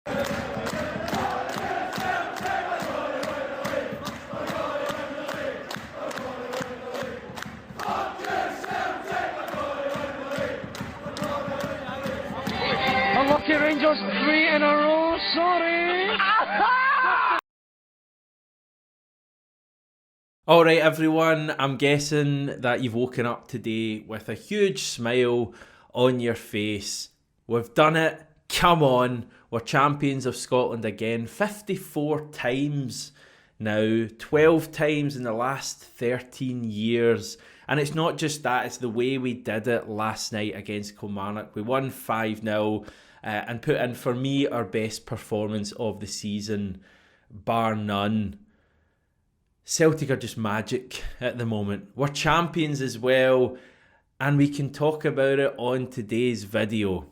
Unlucky Rangers, 3 in a row, sorry! Alright everyone, I'm guessing that you've woken up today with a huge smile on your face. We've done it, come on, we're champions of Scotland again, 54 times now, 12 times in the last 13 years. And it's not just that, it's the way we did it last night against Kilmarnock. We won 5-0 and put in, for me, our best performance of the season, bar none. Celtic are just magic at the moment. We're champions as well, and we can talk about it on today's video.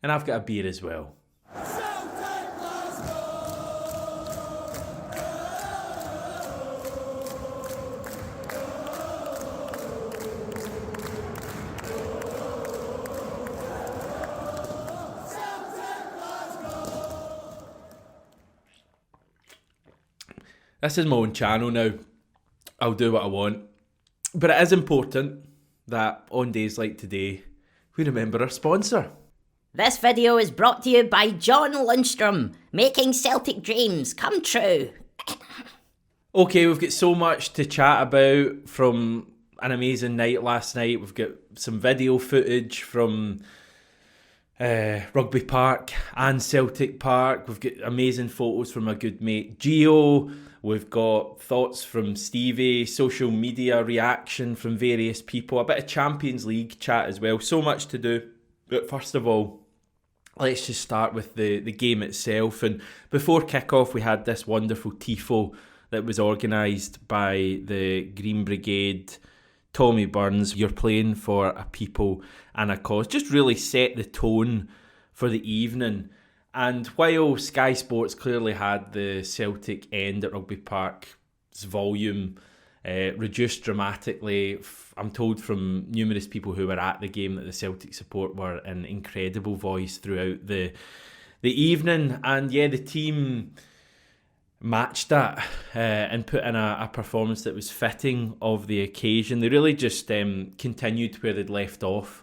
And I've got a beer as well. This is my own channel now. I'll do what I want. But it is important that on days like today, we remember our sponsor. This video is brought to you by John Lundstrom, making Celtic dreams come true. Okay, we've got so much to chat about from an amazing night last night. We've got some video footage from Rugby Park and Celtic Park. We've got amazing photos from our good mate Gio. We've got thoughts from Stevie, social media reaction from various people, a bit of Champions League chat as well. So much to do. But first of all, let's just start with the game itself. And before kick-off, we had this wonderful tifo that was organised by the Green Brigade. Tommy Burns, you're playing for a people and a cause. Just really set the tone for the evening. And while Sky Sports clearly had the Celtic end at Rugby Park's volume reduced dramatically, I'm told from numerous people who were at the game that the Celtic support were an incredible voice throughout the evening. And yeah, the team matched that and put in a performance that was fitting of the occasion. They really just continued where they'd left off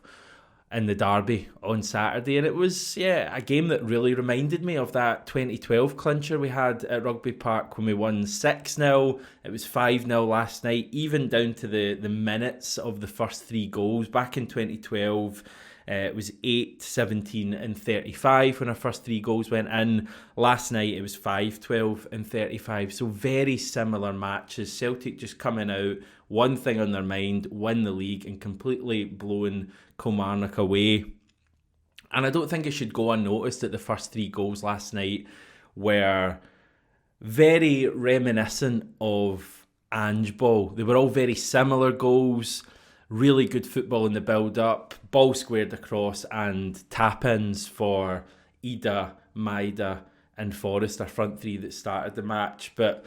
in the derby on Saturday, and it was a game that really reminded me of that 2012 clincher we had at Rugby Park when we won 6-0. It was 5-0 last night, even down to the minutes of the first 3 goals. Back in 2012, it was 8, 17 and 35 when our first 3 goals went in. Last night it was 5, 12 and 35. So very similar matches. Celtic just coming out, one thing on their mind, win the league, and completely blowing Kilmarnock away. And I don't think it should go unnoticed that the first 3 goals last night were very reminiscent of Ange ball. They were all very similar goals. Really good football in the build-up, ball squared across, and tap-ins for Ida, Maida and Forrest, our front 3 that started the match. But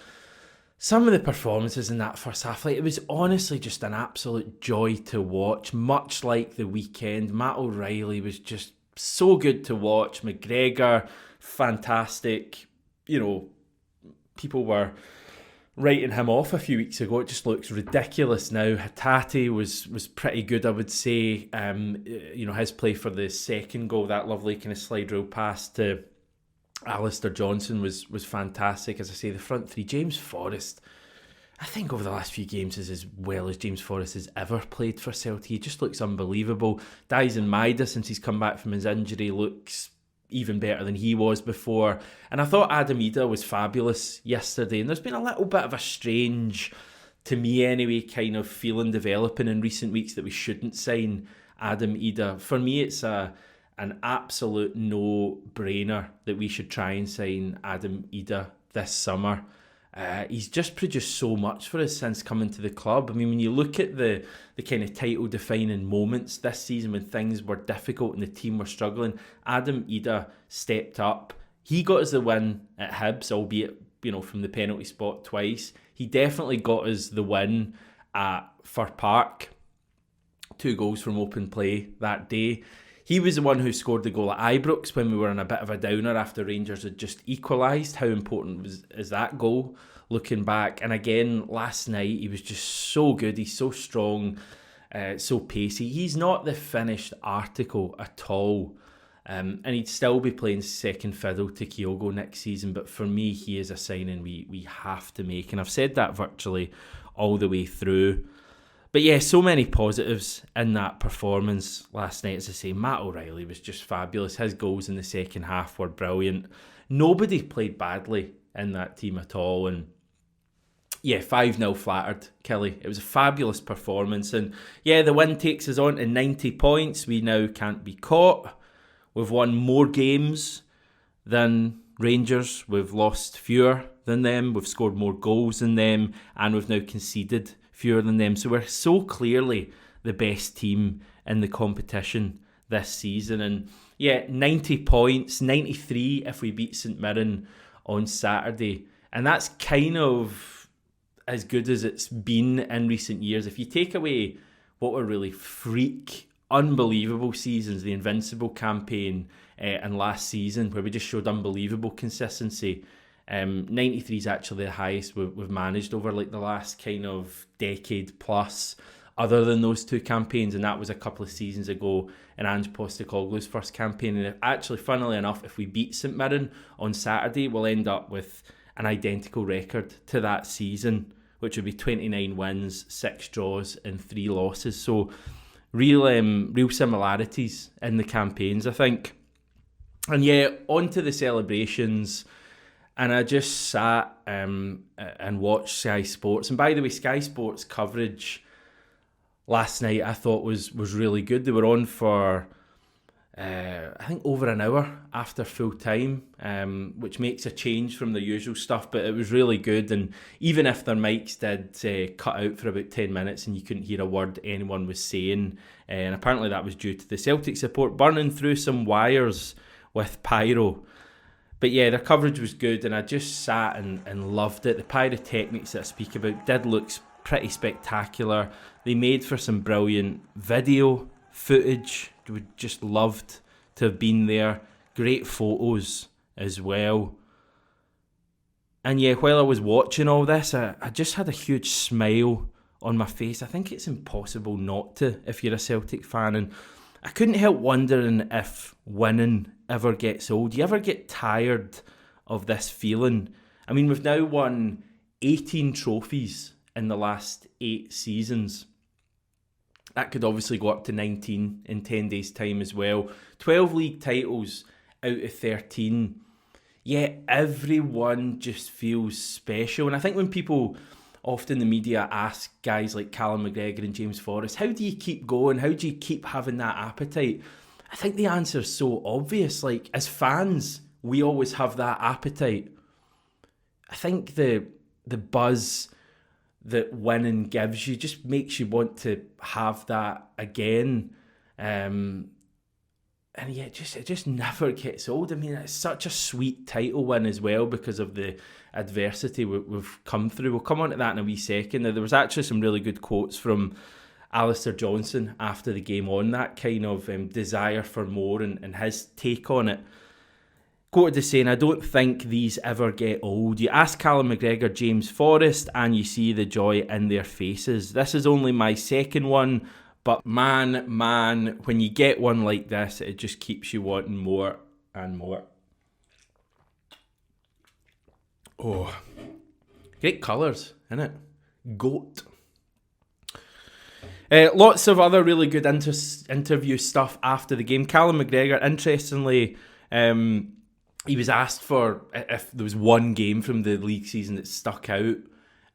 some of the performances in that first half, it was honestly just an absolute joy to watch, much like the weekend. Matt O'Reilly was just so good to watch. McGregor, fantastic. You know, people were writing him off a few weeks ago. It just looks ridiculous now. Hatate was pretty good, I would say. His play for the second goal, that lovely kind of slide rule pass to Alistair Johnson was fantastic. As I say, the front 3, James Forrest, I think over the last few games is as well as James Forrest has ever played for Celtic. He just looks unbelievable. Dyson Maida, since he's come back from his injury, looks even better than he was before. And I thought Adam Ida was fabulous yesterday. And there's been a little bit of a strange, to me anyway, kind of feeling developing in recent weeks that we shouldn't sign Adam Ida. For me, it's an absolute no-brainer that we should try and sign Adam Ida this summer. He's just produced so much for us since coming to the club. I mean, when you look at the kind of title-defining moments this season when things were difficult and the team were struggling, Adam Ida stepped up. He got us the win at Hibs, albeit, from the penalty spot twice. He definitely got us the win at Fir Park. 2 goals from open play that day. he was the one who scored the goal at Ibrox when we were in a bit of a downer after Rangers had just equalised. How important is that goal, looking back? And again, last night, he was just so good. He's so strong, so pacey. He's not the finished article at all. And he'd still be playing second fiddle to Kyogo next season. But for me, he is a signing we have to make. And I've said that virtually all the way through. But yeah, so many positives in that performance last night. As I say, Matt O'Reilly was just fabulous. His goals in the second half were brilliant. Nobody played badly in that team at all. And yeah, 5-0 flattered, Kelly. It was a fabulous performance. And yeah, the win takes us on to 90 points. We now can't be caught. We've won more games than Rangers. We've lost fewer than them. We've scored more goals than them. And we've now conceded fewer than them. So we're so clearly the best team in the competition this season. And yeah, 90 points, 93 if we beat St Mirren on Saturday. And that's kind of as good as it's been in recent years. If you take away what were really freak, unbelievable seasons, the Invincible campaign and last season, where we just showed unbelievable consistency, 93 is actually the highest we've managed over like the last kind of decade plus, other than those two campaigns, and that was a couple of seasons ago in Ange Postecoglou's first campaign. And actually, funnily enough, if we beat St Mirren on Saturday, we'll end up with an identical record to that season, which would be 29 wins, 6 draws and 3 losses. So real similarities in the campaigns, I think. And yeah, on to the celebrations. And I just sat and watched Sky Sports. And by the way, Sky Sports coverage last night I thought was really good. They were on for, I think, over an hour after full time, which makes a change from the usual stuff. But it was really good. And even if their mics did cut out for about 10 minutes and you couldn't hear a word anyone was saying, and apparently that was due to the Celtic support burning through some wires with pyro. But yeah, their coverage was good, and I just sat and loved it. The pyrotechnics that I speak about did look pretty spectacular. They made for some brilliant video footage. We just loved to have been there. Great photos as well. And yeah, while I was watching all this, I just had a huge smile on my face. I think it's impossible not to if you're a Celtic fan. And I couldn't help wondering if winning ever gets old. Do you ever get tired of this feeling? I mean, we've now won 18 trophies in the last 8 seasons. That could obviously go up to 19 in 10 days' time as well. 12 league titles out of 13. Yeah, everyone just feels special. And I think when people, often the media, ask guys like Callum McGregor and James Forrest, how do you keep going? How do you keep having that appetite? I think the answer is so obvious. Like, as fans, we always have that appetite. I think the buzz that winning gives you just makes you want to have that again. And yeah, it just never gets old. I mean, it's such a sweet title win as well because of the adversity we've come through. We'll come on to that in a wee second. Now, there was actually some really good quotes from Alistair Johnson after the game on that kind of desire for more and his take on it. Quoted as saying, "I don't think these ever get old. You ask Callum McGregor, James Forrest, and you see the joy in their faces. This is only my second one, but man, when you get one like this, it just keeps you wanting more and more." Oh, great colours, innit? Goat. Lots of other really good interview stuff after the game. Callum McGregor, interestingly, he was asked for if there was one game from the league season that stuck out.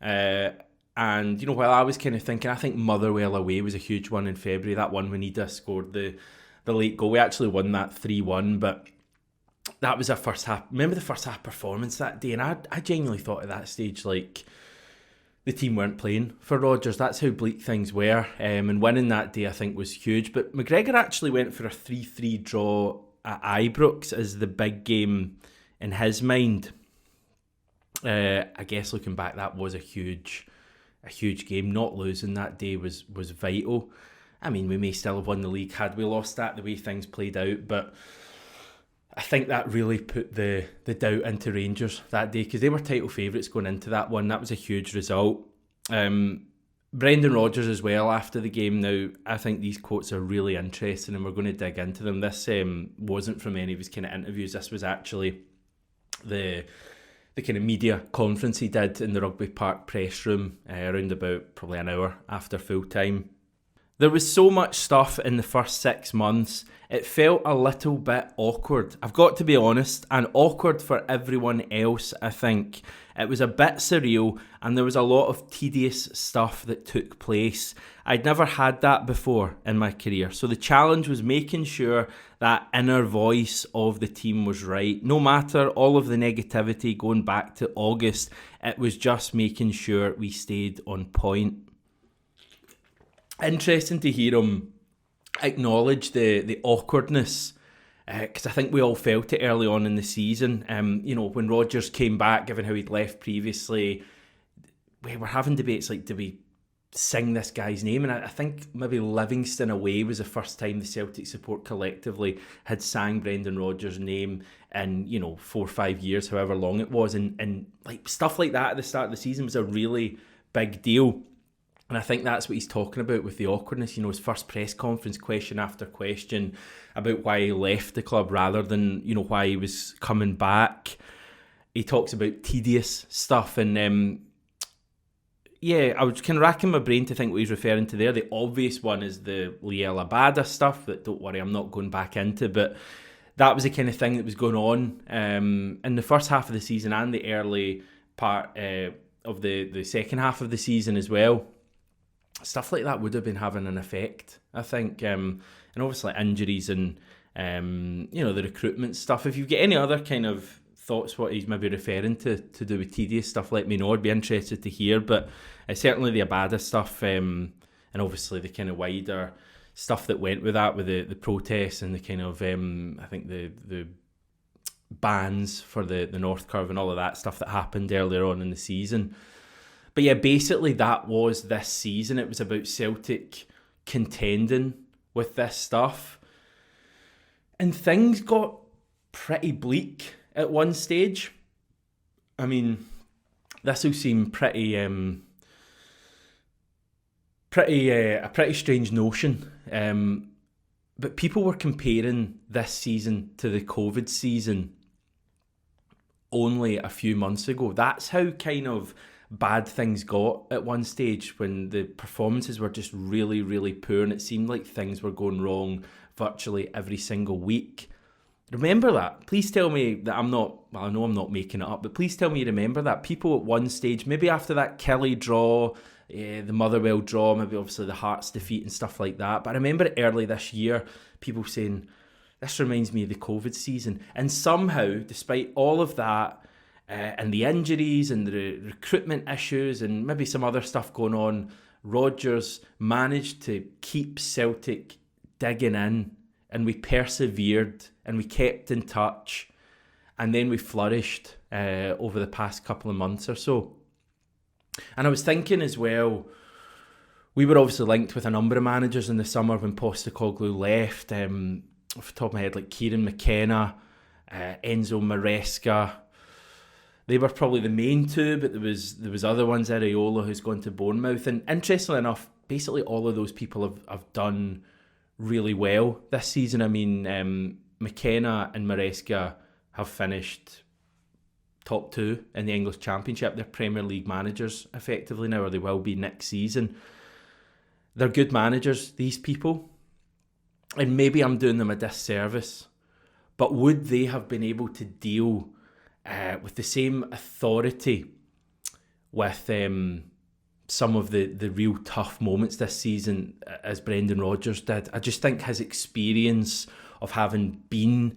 And, you know, while I was kind of thinking, I think Motherwell away was a huge one in February. That one when Ida scored the late goal. We actually won that 3-1, but that was our first half. Remember the first half performance that day? And I genuinely thought at that stage, like, the team weren't playing for Rodgers. That's how bleak things were. And winning that day, I think, was huge. But McGregor actually went for a 3-3 draw at Ibrox as the big game in his mind. I guess looking back, that was a huge game. Not losing that day was vital. I mean, we may still have won the league had we lost that, the way things played out, but I think that really put the doubt into Rangers that day, because they were title favourites going into that one. That was a huge result. Brendan Rodgers as well after the game. Now, I think these quotes are really interesting and we're going to dig into them. This wasn't from any of his kind of interviews. This was actually the kind of media conference he did in the Rugby Park press room around about probably an hour after full time. There was so much stuff in the first 6 months, it felt a little bit awkward. I've got to be honest, and awkward for everyone else, I think. It was a bit surreal, and there was a lot of tedious stuff that took place. I'd never had that before in my career, so the challenge was making sure that inner voice of the team was right. No matter all of the negativity going back to August, it was just making sure we stayed on point. Interesting to hear him acknowledge the awkwardness, because I think we all felt it early on in the season. When Rodgers came back, given how he'd left previously, we were having debates like, do we sing this guy's name? And I think maybe Livingston away was the first time the Celtic support collectively had sang Brendan Rodgers' name in 4 or 5 years, however long it was, and like stuff like that at the start of the season was a really big deal. And I think that's what he's talking about with the awkwardness. His first press conference, question after question about why he left the club rather than, why he was coming back. He talks about tedious stuff. And I was kind of racking my brain to think what he's referring to there. The obvious one is the Liel Abada stuff that, don't worry, I'm not going back into. But that was the kind of thing that was going on in the first half of the season and the early part of the second half of the season as well. Stuff like that would have been having an effect, I think. And obviously injuries and, the recruitment stuff. If you get any other kind of thoughts what he's maybe referring to do with tedious stuff, let me know. I'd be interested to hear. But certainly the Abada stuff and obviously the kind of wider stuff that went with that, with the protests and the kind of, I think the bans for the North Curve and all of that stuff that happened earlier on in the season. But yeah, basically that was this season. It was about Celtic contending with this stuff. And things got pretty bleak at one stage. I mean, this will seem a pretty strange notion. But people were comparing this season to the COVID season only a few months ago. That's how kind of bad things got at one stage, when the performances were just really, really poor and it seemed like things were going wrong virtually every single week. Remember that. Please tell me that I know I'm not making it up, but please tell me you remember that. People at one stage, maybe after that Kelly draw, the Motherwell draw, maybe obviously the Hearts defeat and stuff like that, but I remember early this year, people saying, this reminds me of the COVID season. And somehow, despite all of that, and the injuries and the recruitment issues and maybe some other stuff going on, Rodgers managed to keep Celtic digging in, and we persevered and we kept in touch, and then we flourished over the past couple of months or so. And I was thinking as well, we were obviously linked with a number of managers in the summer when Postecoglou left. Off the top of my head, like Kieran McKenna, Enzo Maresca. They were probably the main two, but there was other ones. Areola, who's gone to Bournemouth, and interestingly enough, basically all of those people have done really well this season. I mean, McKenna and Maresca have finished top two in the English Championship. They're Premier League managers effectively now, or they will be next season. They're good managers, these people, and maybe I'm doing them a disservice, but would they have been able to deal with the same authority with some of the real tough moments this season as Brendan Rodgers did? I just think his experience of having been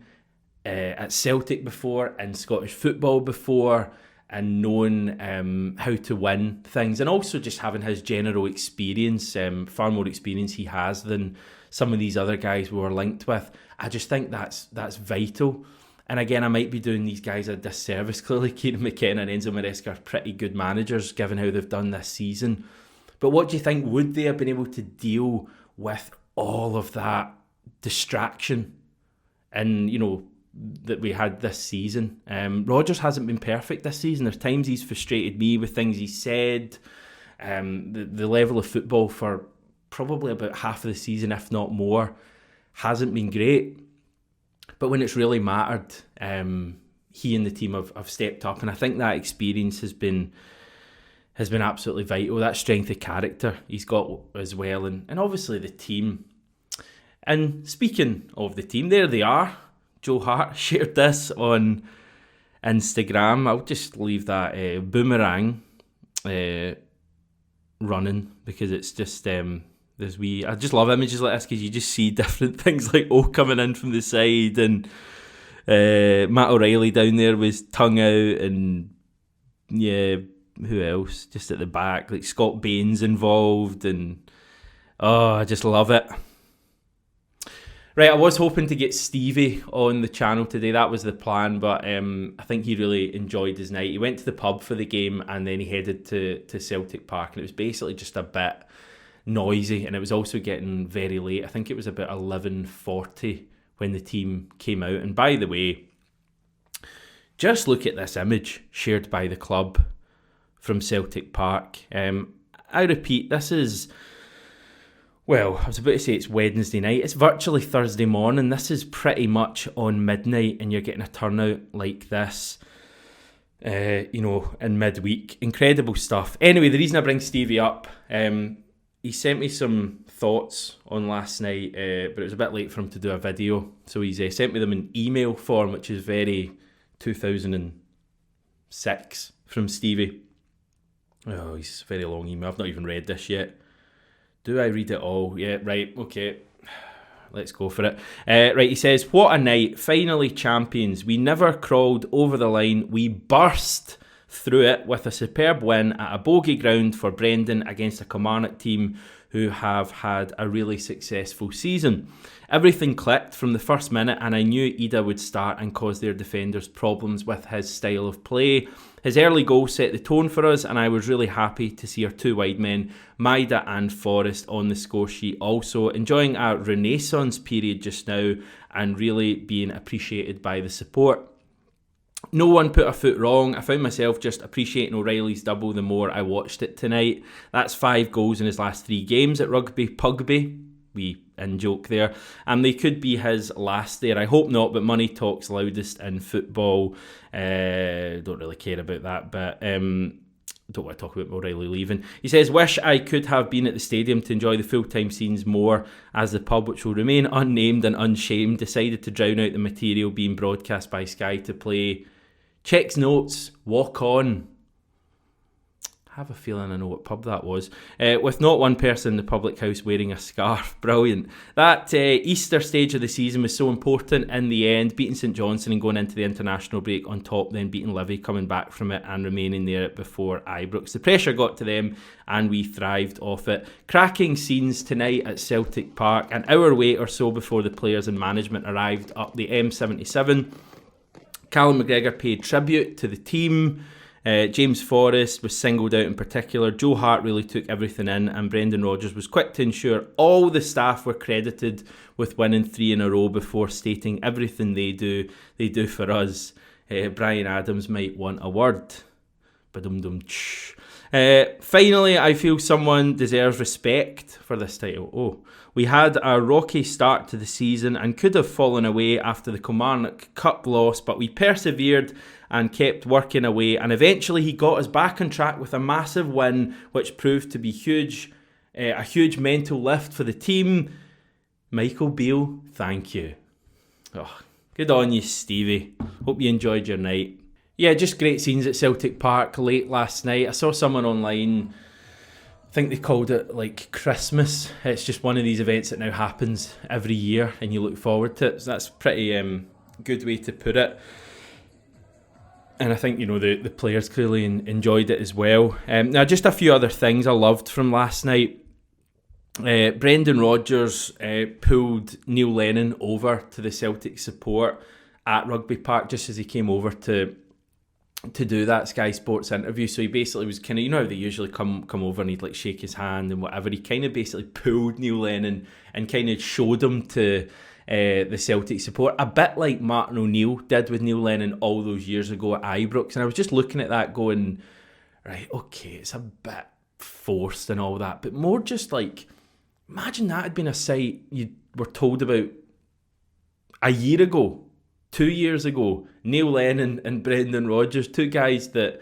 at Celtic before and Scottish football before, and knowing how to win things, and also just having his general experience, far more experience he has than some of these other guys we were linked with. I just think that's vital. And again, I might be doing these guys a disservice. Clearly, Kieran McKenna and Enzo Maresca are pretty good managers, given how they've done this season. But what do you think? Would they have been able to deal with all of that distraction and, that we had this season. Rodgers hasn't been perfect this season. There's times he's frustrated me with things he said. The level of football for probably about half of the season, if not more, hasn't been great. But when it's really mattered, he and the team have stepped up, and I think that experience has been absolutely vital. That strength of character he's got as well, and obviously the team. And speaking of the team, there they are. Joe Hart shared this on Instagram. I'll just leave that boomerang running, because it's just I just love images like this, because you just see different things like coming in from the side, and Matt O'Reilly down there with his tongue out, and who else just at the back, like Scott Bain's involved, and I just love it. Right, I was hoping to get Stevie on the channel today. That was the plan, but I think he really enjoyed his night. He went to the pub for the game, and then he headed to Celtic Park, and it was basically just a bit noisy, and it was also getting very late. I think it was about 11:40 when the team came out. And by the way, just look at this image shared by the club from Celtic Park. I repeat, this is... Well, I was about to say it's Wednesday night. It's virtually Thursday morning. This is pretty much on midnight, and you're getting a turnout like this, in midweek. Incredible stuff. Anyway, the reason I bring Stevie up, he sent me some thoughts on last night, but it was a bit late for him to do a video. So he's sent me them in email form, which is very 2006 from Stevie. Oh, he's a very long email. I've not even read this yet. Do I read it all? Yeah, right, okay. Let's go for it. Right, he says, what a night. Finally champions. We never crawled over the line. We burst through it with a superb win at a bogey ground for Brendan against a Kilmarnock team who have had a really successful season. Everything clicked from the first minute, and I knew Ida would start and cause their defenders problems with his style of play. His early goal set the tone for us, and I was really happy to see our two wide men, Maida and Forrest, on the score sheet also. Enjoying our renaissance period just now, and really being appreciated by the support. No one put a foot wrong. I found myself just appreciating O'Reilly's double the more I watched it tonight. That's 5 goals in his last 3 games at Rugby Pugby. We in joke there. And they could be his last there. I hope not, but money talks loudest in football. Don't really care about that, but don't want to talk about O'Reilly leaving. He says, wish I could have been at the stadium to enjoy the full-time scenes more, as the pub, which will remain unnamed and unshamed, decided to drown out the material being broadcast by Sky to play. Checks notes, walk on. I have a feeling I know what pub that was. With not one person in the public house wearing a scarf. Brilliant. That Easter stage of the season was so important in the end, beating St Johnstone and going into the international break on top, then beating Livy, coming back from it and remaining there before Ibrox. The pressure got to them and we thrived off it. Cracking scenes tonight at Celtic Park, an hour wait or so before the players and management arrived up the M77. Callum McGregor paid tribute to the team. James Forrest was singled out in particular. Joe Hart really took everything in, and Brendan Rodgers was quick to ensure all the staff were credited with winning 3 in a row before stating everything they do for us. Brian Adams might want a word. Finally, I feel someone deserves respect for this title. We had a rocky start to the season and could have fallen away after the Kilmarnock Cup loss, but we persevered and kept working away, and eventually he got us back on track with a massive win, which proved to be a huge mental lift for the team. Michael Beale, thank you. Good on you, Stevie. Hope you enjoyed your night. Yeah, just great scenes at Celtic Park late last night. I saw someone online, I think they called it like Christmas. It's just one of these events that now happens every year and you look forward to it. So that's a pretty good way to put it. And I think, the players clearly enjoyed it as well. Now, just a few other things I loved from last night. Brendan Rodgers pulled Neil Lennon over to the Celtic support at Rugby Park just as he came over to to do that Sky Sports interview. So he basically was kind of, you know how they usually come over and he'd like shake his hand and whatever. He kind of basically pulled Neil Lennon and kind of showed him to the Celtic support, a bit like Martin O'Neill did with Neil Lennon all those years ago at Ibrox. And I was just looking at that going, right, okay, it's a bit forced and all that, but more just like, imagine that had been a sight you were told about a year ago, 2 years ago. Neil Lennon and Brendan Rodgers, two guys that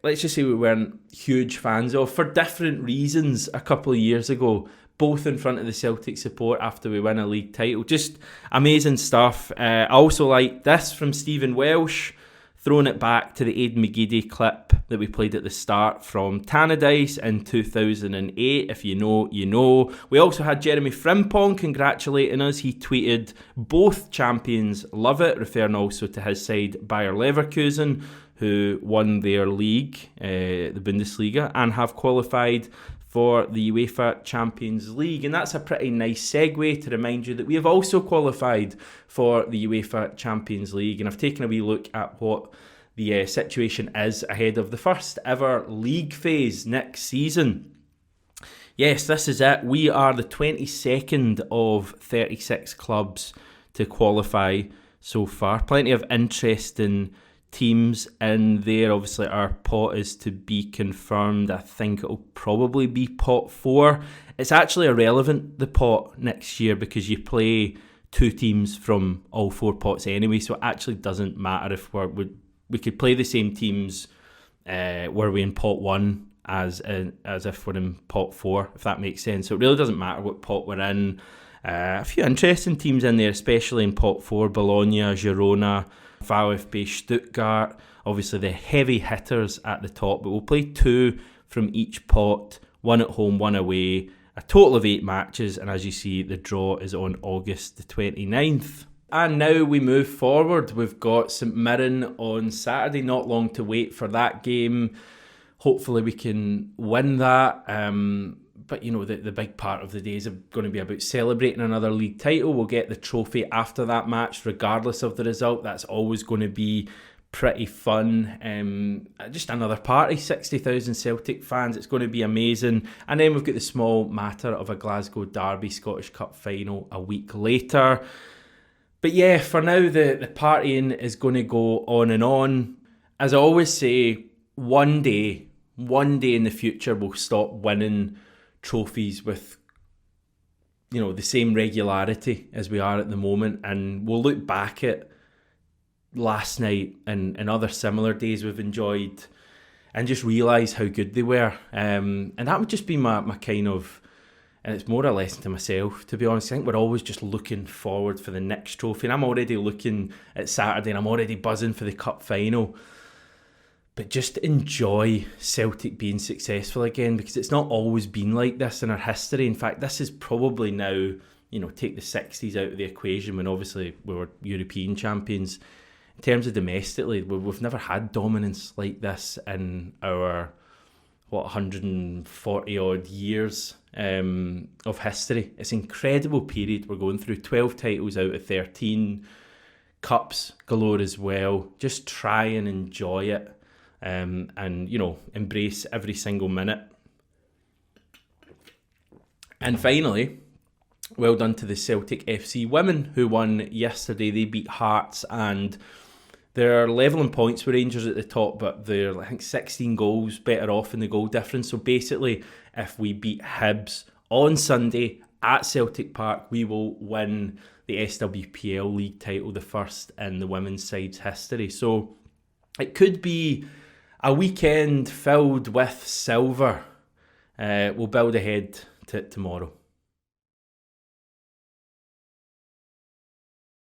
let's just say we weren't huge fans of for different reasons a couple of years ago, both in front of the Celtic support after we win a league title. Just amazing stuff. I also like this from Stephen Welsh, throwing it back to the Aidan McGeady clip that we played at the start from Tannadice in 2008. If you know, you know. We also had Jeremy Frimpong congratulating us. He tweeted, "Both champions love it," referring also to his side Bayer Leverkusen, who won their league, the Bundesliga, and have qualified for the UEFA Champions League. And that's a pretty nice segue to remind you that we have also qualified for the UEFA Champions League. And I've taken a wee look at what the situation is ahead of the first ever league phase next season. Yes, this is it. We are the 22nd of 36 clubs to qualify so far. Plenty of interesting teams in there. Obviously our pot is to be confirmed. I think it'll probably be pot 4. It's actually irrelevant, the pot next year, because you play 2 teams from all 4 pots anyway, so it actually doesn't matter if we could play the same teams were we in pot 1 as if we're in pot 4, if that makes sense. So it really doesn't matter what pot we're in. A few interesting teams in there, especially in pot 4: Bologna, Girona, VfB Stuttgart, obviously the heavy hitters at the top, but we'll play 2 from each pot, 1 at home, 1 away, a total of 8 matches, and as you see, the draw is on August the 29th. And now we move forward. We've got St Mirren on Saturday, not long to wait for that game. Hopefully we can win that. But, you know, the big part of the day is going to be about celebrating another league title. We'll get the trophy after that match, regardless of the result. That's always going to be pretty fun. Just another party, 60,000 Celtic fans. It's going to be amazing. And then we've got the small matter of a Glasgow Derby Scottish Cup final a week later. But yeah, for now, the partying is going to go on and on. As I always say, one day in the future, we'll stop winning trophies with, you know, the same regularity as we are at the moment, and we'll look back at last night and other similar days we've enjoyed and just realise how good they were, and that would just be my kind of, and it's more a lesson to myself, to be honest. I think we're always just looking forward for the next trophy, and I'm already looking at Saturday and I'm already buzzing for the cup final. But just enjoy Celtic being successful again, because it's not always been like this in our history. In fact, this is probably now, you know, take the 60s out of the equation when obviously we were European champions. In terms of domestically, we've never had dominance like this in our, 140 odd years of history. It's an incredible period we're going through. 12 titles out of 13, cups galore as well. Just try and enjoy it. And, you know, embrace every single minute. And finally, well done to the Celtic FC women who won yesterday. They beat Hearts and they're level in points with Rangers at the top, but they're, I think, 16 goals better off in the goal difference. So basically, if we beat Hibs on Sunday at Celtic Park, we will win the SWPL league title, the first in the women's side's history. So it could be a weekend filled with silver. We'll build ahead to tomorrow.